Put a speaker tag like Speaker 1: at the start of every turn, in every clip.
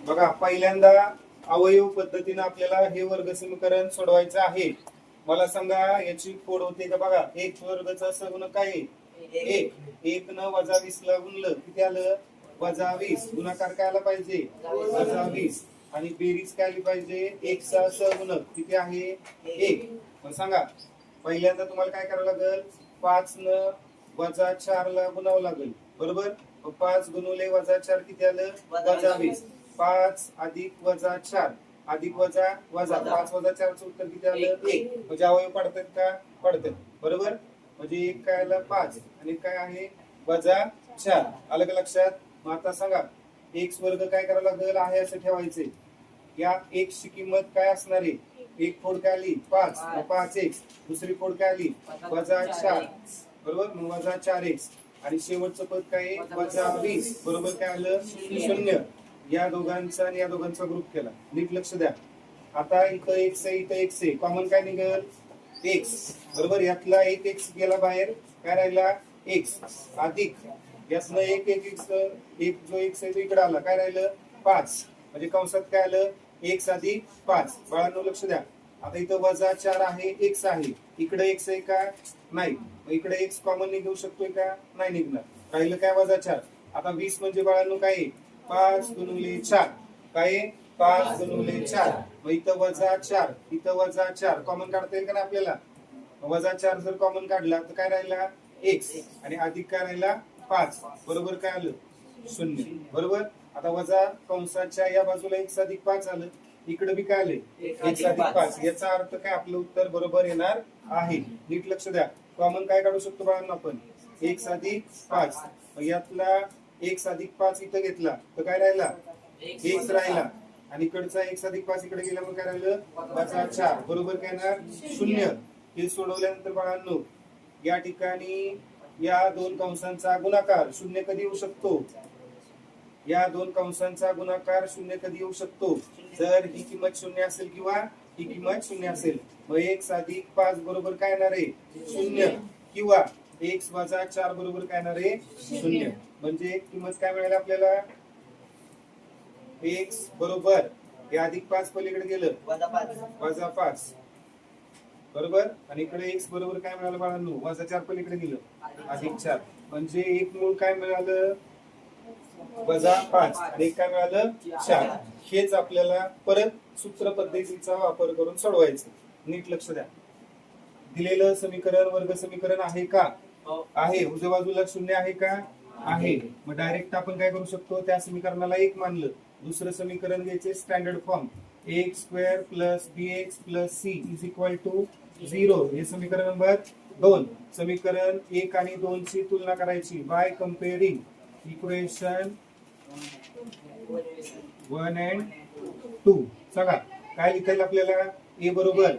Speaker 1: बघा पहिल्यांदा अवयव पद्धतीने आपल्याला हे वर्ग समीकरण सोडवायचं आहे. मला सांगा याची कोड होते का? बघा एक वर्गचा सगुणक काय आहे? एक. एक न वजा 20 ला गुणलं किती आलं? वजा 20. गुणाकार काय आला पाहिजे? वजा 20. आणि बेरीज काय आली पाहिजे? एक चा सगुणक किती आहे? एक. मग सांगा पहिल्यांदा तुम्हाला काय करावं लागेल? 5 न वजा 4 ला गुणावं लागेल, बरोबर? 5 गुणुले वजा 4 किती आलं? वजा 20. 5 अधिक वजा 4 अधिक वजा वजा 5 वजा 4 चं उत्तर किती आलं? 1. म्हणजे अवयव पडतात का? पडतात, बरोबर? म्हणजे एक काय आलं? 5 आणि काय आहे? वजा 4. आलं का लक्षात? मग आता सांगा x वर्ग काय करावं लागेल? आहे असं ठेवायचे. या x ची किंमत काय असणार आहे? एक फोड काय आली? 5. 5x. दुसरी फोड काय आली? वजा 4, बरोबर? मग वजा 4x. आणि शेवटचं पद काय आहे? वजा 20. बरोबर काय आलं? 0. या दोघांचा आणि या दोघांचा ग्रुप केला. नीट लक्ष द्या. आता इथं x आहे, इथं x आहे. कॉमन काय निघेल? x, बरोबर? यातला एक x गेला बाहेर, काय राहिला? x अधिक यातनं एक जो x आहे तो इकडे आला, काय राहिलं? 5. म्हणजे कंसात काय आलं? x अधिक 5. बाळांनो लक्ष द्या. आता इथं वजा 4 आहे, x आहे. इकडे x आहे का? नाही. मग इकडे x कॉमन निघू शकतोय का? नाही निघणार. राहिलं काय? वजा 4. आता 20 म्हणजे बाळांनो काय आहे? 5 गुणुले 4. काय आहे? 5 गुणुले 4. मग इथं वजा 4, इथं वजा 4 कॉमन काढता येईल का ना आपल्याला? वजा 4 जर कॉमन काढला तर काय राहिला? x. आणि अधिक काय राहिला? 5. बरोबर काय आलं? 0. बरोबर? आता वजा कंसाच्या या बाजूला x अधिक 5 आलं, इकडे बी काय आले? x अधिक 5. याचा अर्थ काय? आपलं उत्तर बरोबर येणार आहे. नीट लक्ष द्या. कॉमन काय काढू शकतो बाळांनो आपण? x अधिक 5. यातला x अधिक 5 इथं घेतला तर काय राहिला? x राहिला. आणि इकडचा x अधिक 5 इकडे गेल्यामुळे काय राहिलं? वजा 4. बरोबर काय येणार? 0. हे सोडवल्यानंतर बाळांनो या ठिकाणी या दोन कंसांचा गुणाकार 0 कधी येऊ शकतो? या दोन कंसांचा गुणाकार 0 कधी येऊ शकतो? जर ही किंमत 0 असेल किंवा ही किंमत 0 असेल. मग x अधिक 5 बरोबर काय येणार आहे? 0. किंवा x वजा 4 बरोबर काय येणार आहे? 0. म्हणजे किंमत काय मिळाली आपल्याला? x बरोबर हे अधिक 5 पलीकडे गेलं वजा 5, बरोबर? आणि इकडे x बरोबर काय मिळालं बाळांनो? वजा 4 पलीकडे गेलं अधिक 4. म्हणजे एक मूळ काय मिळालं? वजा 5. आणि एक काय मिळालं? 4. हेच आपल्याला परत सूत्र पद्धतीचा वापर करून सोडवायचं. नीट लक्ष द्या. दिलेलं समीकरण वर्ग समीकरण आहे का? आहे. उजव्या बाजूला 0 आहे का? आहे. मग डायरेक्ट आपण काय करू शकतो? त्या समीकरणाला 1 मानलं. दुसरं समीकरण घ्यायचे standard form. x square plus bx plus c is equal to 0. हे समीकरण नंबर 2. समीकरण 1 आणि 2 ची तुलना करायची बाय कम्पेअरिंग इक्वेशन 1 and 2. सांगा काय लिहिता येईल आपल्याला? a बरोबर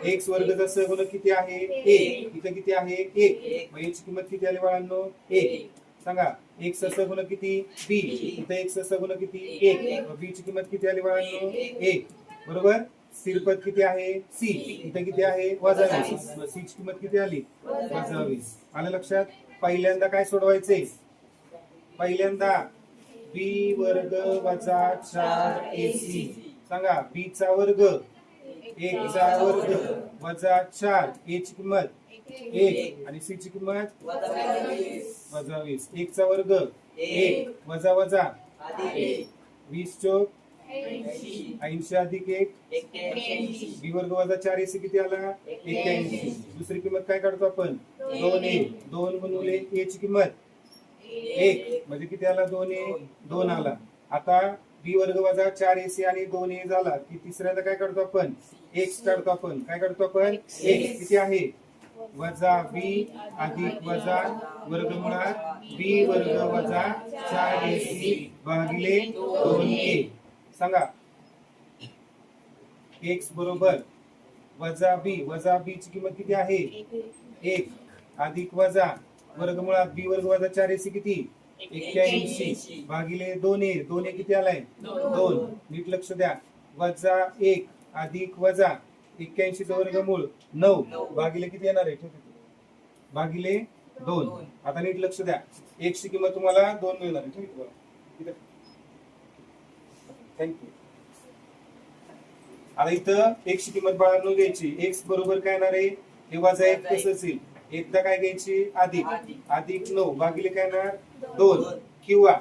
Speaker 1: x वर्गचा सगुणक किती आहे? 1. इथं किती आहे? 1. मग याची किंमत किती आली बाळांनो? 1. सांगा x चा सगुणक किती? b. इथं x चा सगुणक किती? 1. मग b ची किंमत किती आली बाळांनो? 1. बरोबर? स्थिरपद किती आहे? c. इथं किती आहे? वजा 20. मग c ची किंमत किती आली? वजा 20. आलं लक्षात? पहिल्यांदा काय सोडवायचे? पहिल्यांदा b वर्ग वजा 4ac. सांगा b चा वर्ग 1 चा वर्ग वजा 4. a ची किंमत 1 आणि c ची किंमत वजा 20. 1 चा वर्ग 1 वजा वजा 20 चौक 80 अधिक 1 b वर्ग वजा 4ac किती आला? 81. दुसरी किंमत काय काढतो आपण? 2a. 2 गुणिले a ची किंमत 1 म्हणजे किती आला? 2a. 2 आला. आता b वर्ग वजा 4ac आणि 2a झाला की तिसऱ्यांदा काय काढतो आपण? x काढतो आपण. काय काढतो आपण? x किती आहे? वजा b अधिक वजा वर्गमुळात b वर्ग वजा 4ac भागिले 2a. सांगा x बरोबर वजा b. वजा b ची किंमत किती आहे? 1 अधिक वजा वर्गमुळात b वर्ग वजा 4ac किती? 81 भागिले 2a. 2a किती आलाय? 2. नीट लक्ष द्या. वजा 1 अधिक वजा 81 चं वर्गमूळ 9 भागिले किती येणार आहे? भागिले 2. आता नीट लक्ष द्या. x ची किंमत तुम्हाला 2 मिळणार आहे. थँक्यू. आता इथं एक्सची किंमत बाळांनो घ्यायची. एक्स बरोबर काय येणार आहे, हे वजा एक तसंच येईल. एकदा काय घ्यायची, अधिक 9 भागिले काय येणार 2, किंवा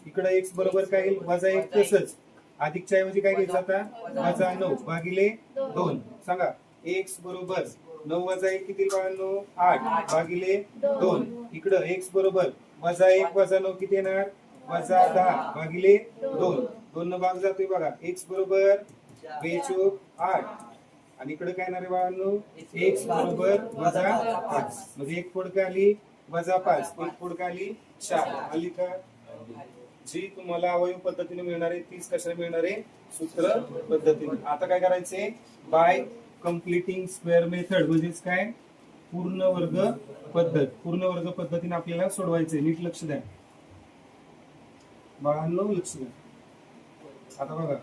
Speaker 1: इकडे एक्स बरोबर काय येईल, वजा एक तसंच अधिकच्या ऐवजी काय घ्यायचं आता, वजा 9 भागिले 2. सांगा एक्स बरोबर 9 वजा 1 किती बाळांनो, 8 भागिले 2. इकडं एक्स बरोबर वजा 1 वजा 9 किती येणार, वजा 10 भागिले 2. 2 न भाग जातोय बघा. एक्स बरोबर 2 8 आणि इकडे काय येणार आहे बाळांनो, एक्स बरोबर वजा 5. म्हणजे एक फोड काय आली, वजा 5. एक फोड काय आली, 4 आली का. जी तुम्हाला अवयव पद्धतीने मिळणार आहे तीच कशाने मिळणार आहे, सूत्र पद्धतीने. आता काय करायचंय, बाय कम्प्लिटिंग स्क्वेअर मेथड म्हणजेच काय, पूर्ण वर्ग पद्धत. पूर्ण वर्ग पद्धतीने आपल्याला सोडवायचंय. नीट लक्ष द्या बाळांनो, लक्ष द्या. आता बघा,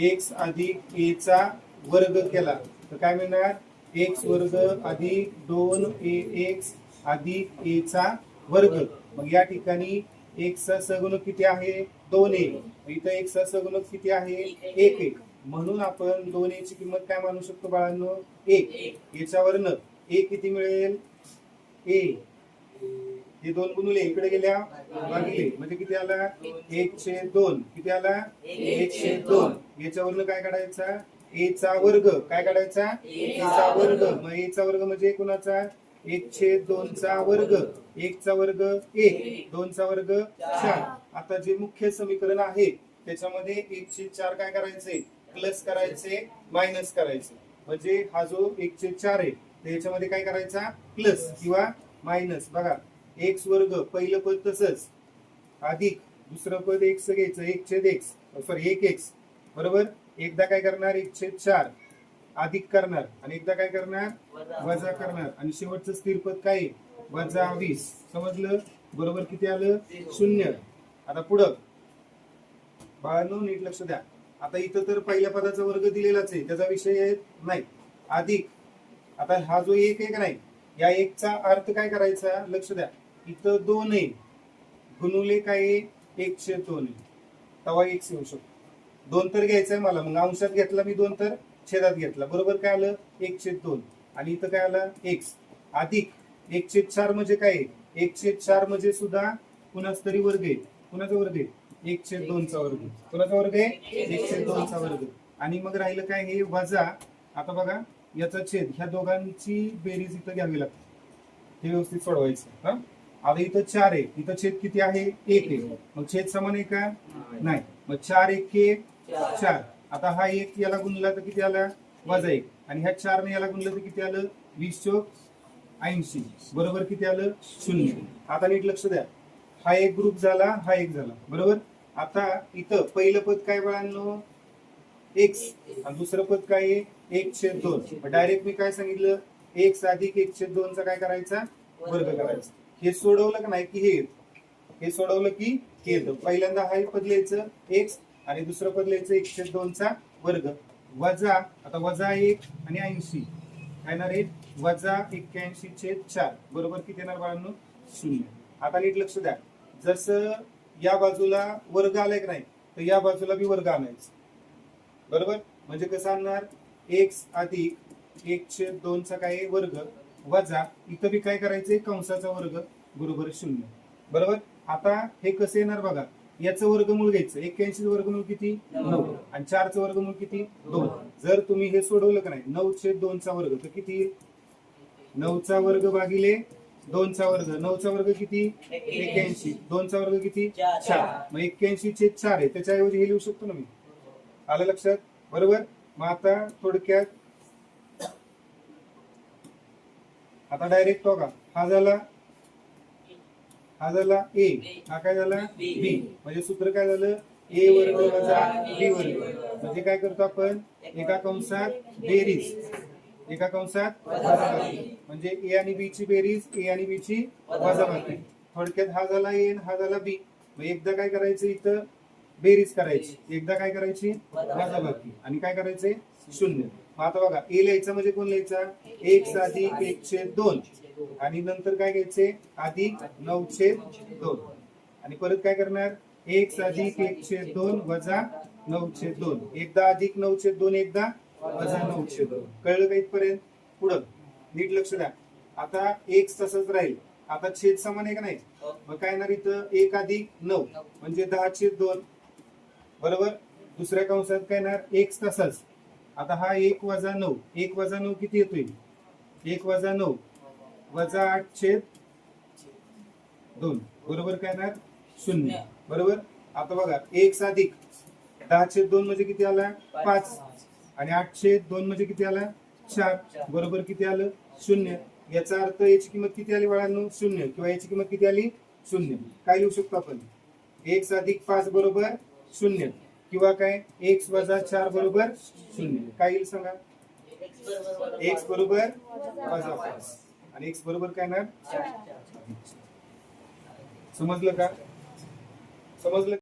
Speaker 1: एक्स अधिक ए चा वर्ग केला तर काय मिळणार, एक्स वर्ग अधिक 2ax अधिक ए चा वर्ग. मग या ठिकाणी एक्स चा सगुणक किती आहे, 2a. इथं एक्स चा सगुणक किती आहे, 1. म्हणून आपण 2a ची किंमत काय मानू शकतो बाळांनो, 1. याच्यावरनं a किती मिळेल, a हे 2 गुणुले इकडे गेल्या भागिले म्हणजे किती आला, 1/2. किती आला, 1/2. याच्यावरनं काय काढायचा, a चा वर्ग. काय काढायचा, a चा वर्ग. मग a चा वर्ग म्हणजे कुणाचा, 1/2 चा वर्ग. 1 चा वर्ग 1, 2 चा वर्ग 4. आता जे मुख्य समीकरण आहे त्याच्यामध्ये 1/4 काय करायचे, प्लस करायचे, मायनस करायचे. म्हणजे हा जो 1/4 आहे त्याच्यामध्ये काय करायचा, प्लस किंवा मायनस. बघा, एक्स वर्ग पहिलं पद तसंच, अधिक दुसरं पद एक्स घ्यायचं, 1/x सॉरी 1x बरोबर. एकदा काय करणार, 1/4 अधिक करणार आणि एकदा काय करणार, वजा करणार. आणि शेवटचं स्थिर पद काय, वजा 20. समजलं बरोबर. किती आलं, 0. आता पुढं बाळांनो नीट लक्ष द्या. आता इथं तर पहिल्या पदाचा वर्ग दिलेलाच आहे, त्याचा विषय नाही. अधिक आता हा जो 1 आहे का नाही, या 1 चा अर्थ काय करायचा, लक्ष द्या. इथं 2 आहे गुणुले काय 1/2 आहे, तवा x येऊ शकतो. 2 तर घ्यायचंय मला, मग अंशात घेतला मी 2 तर छेदात घेतला. बरोबर काय आलं, 1/2. आणि इथं काय आलं, x अधिक 1/4 म्हणजे काय, 1/4 म्हणजे सुद्धा कुणाच तरी वर्ग आहे. कुणाचा वर्ग आहे, 1/2 चा वर्ग. कुणाचा वर्ग आहे, 1/2 चा वर्ग. आणि मग राहिलं काय, हे वजा. आता बघा याचा छेद, ह्या दोघांची बेरीज इथं घ्यावी लागते, हे व्यवस्थित सोडवायचं. आता इथं 4 आहे, इथं छेद किती आहे, 1 आहे. मग छेद समान आहे का, नाही. मग 4 1 4. आता हा 1 याला गुणला तर किती आला, वजा 1. आणि ह्या 4 ने याला गुणलं तर किती आलं, 20/80 बरोबर. किती आलं, 0. आता नीट लक्ष द्या, हा एक ग्रुप झाला, हा एक झाला बरोबर. आता इथं पहिलं पद काय बाळांनो, x आणि दुसरं पद काय आहे, 1/2. डायरेक्ट मी काय सांगितलं, x अधिक 1/2 चा काय करायचा, वर्ग करायचा. हे सोडवलं का नाही की हे सोडवलं की हे येतं. पहिल्यांदा हा पद लिहायचं x आणि दुसरं पद लिहायचं 1/2 चा वर्ग. वजा, आता वजा 1 आणि 80 काय येणार आहे, वजा 81/4 बरोबर. किती येणार बाळांनो, 0. आता नीट लक्ष द्या, जसं या बाजूला वर्ग आलाय की नाही तर या बाजूला बी वर्ग आणायचा बरोबर. म्हणजे कसं आणणार, x अधिक 1/2 चा काय वर्ग वजा इथं बी काय करायचंय, कंसाचा वर्ग बरोबर 0 बरोबर. आता हे कसं येणार बघा, याचं वर्गमूळ घ्यायचं. 81 वर्गमूळ किती, 9. आणि 4 चं वर्गमूळ किती, 2. जर तुम्ही हे सोडवलं का नाही, 9/2 चा वर्ग तर किती, 9 चा वर्ग भागिले 2 चा वर्ग. 9 चा वर्ग किती, 81. 2 चा वर्ग किती, 4. मग 81/4 आहे, त्याच्याऐवजी हे लिहू शकतो ना मी. आलं लक्षात बरोबर. मग आता थोडक्यात आता डायरेक्ट बघा, हा झाला ए, हा काय झाला बी. म्हणजे सूत्र काय झालं, a वर्ग वजा b वर्ग. म्हणजे काय करतो आपण, एका कंसात बेरीज, एका कंसात वजाबाकी. म्हणजे a आणि b ची बेरीज, a आणि b ची वजाबाकी. थोडक्यात हा झाला a आणि हा झाला b. मग एकदा काय करायचं, इथं बेरीज करायची, एकदा काय करायची, वजाबाकी. आणि काय करायचंय, 0. मग आता बघा, a लिहायचा म्हणजे कोण लिहायचा, x अधिक 1/2 आणि नंतर काय घ्यायचे, अधिक 9/2. आणि परत काय करणार, x अधिक 1/2 वजा 9/2. एकदा अधिक 9/2, एकदा वजा 9/2. कळलं का इथपर्यंत? पुढं नीट लक्ष द्या. आता x तसंच राहील. आता छेद समान आहे का नाही? मग काय येणार इथं? 1 अधिक 9 म्हणजे 10/2. बरोबर. दुसऱ्या कंसात काय येणार? x तसाच. आता हा 1 वजा 9, 1 वजा 9 किती येतोय? 1 वजा 9 वजा 8/2. बरोबर. काय येणार? 0. बरोबर. आता बघा, x अधिक 10/2 म्हणजे किती आला? 5. आणि 8/2 म्हणजे किती आला? 4. बरोबर. किती आलं? 0. याचा अर्थ याची किंमत किती आली बाळांनो? 0. किंवा याची किंमत किती आली? 0. काय लिहू शकतो आपण? x अधिक 5 बरोबर 0. किंवा काय? x वजा 4 बरोबर 0. काय येईल सांगा? x बरोबर वजा 5 आणि x बरोबर काय ना? समजलं का? समजलं?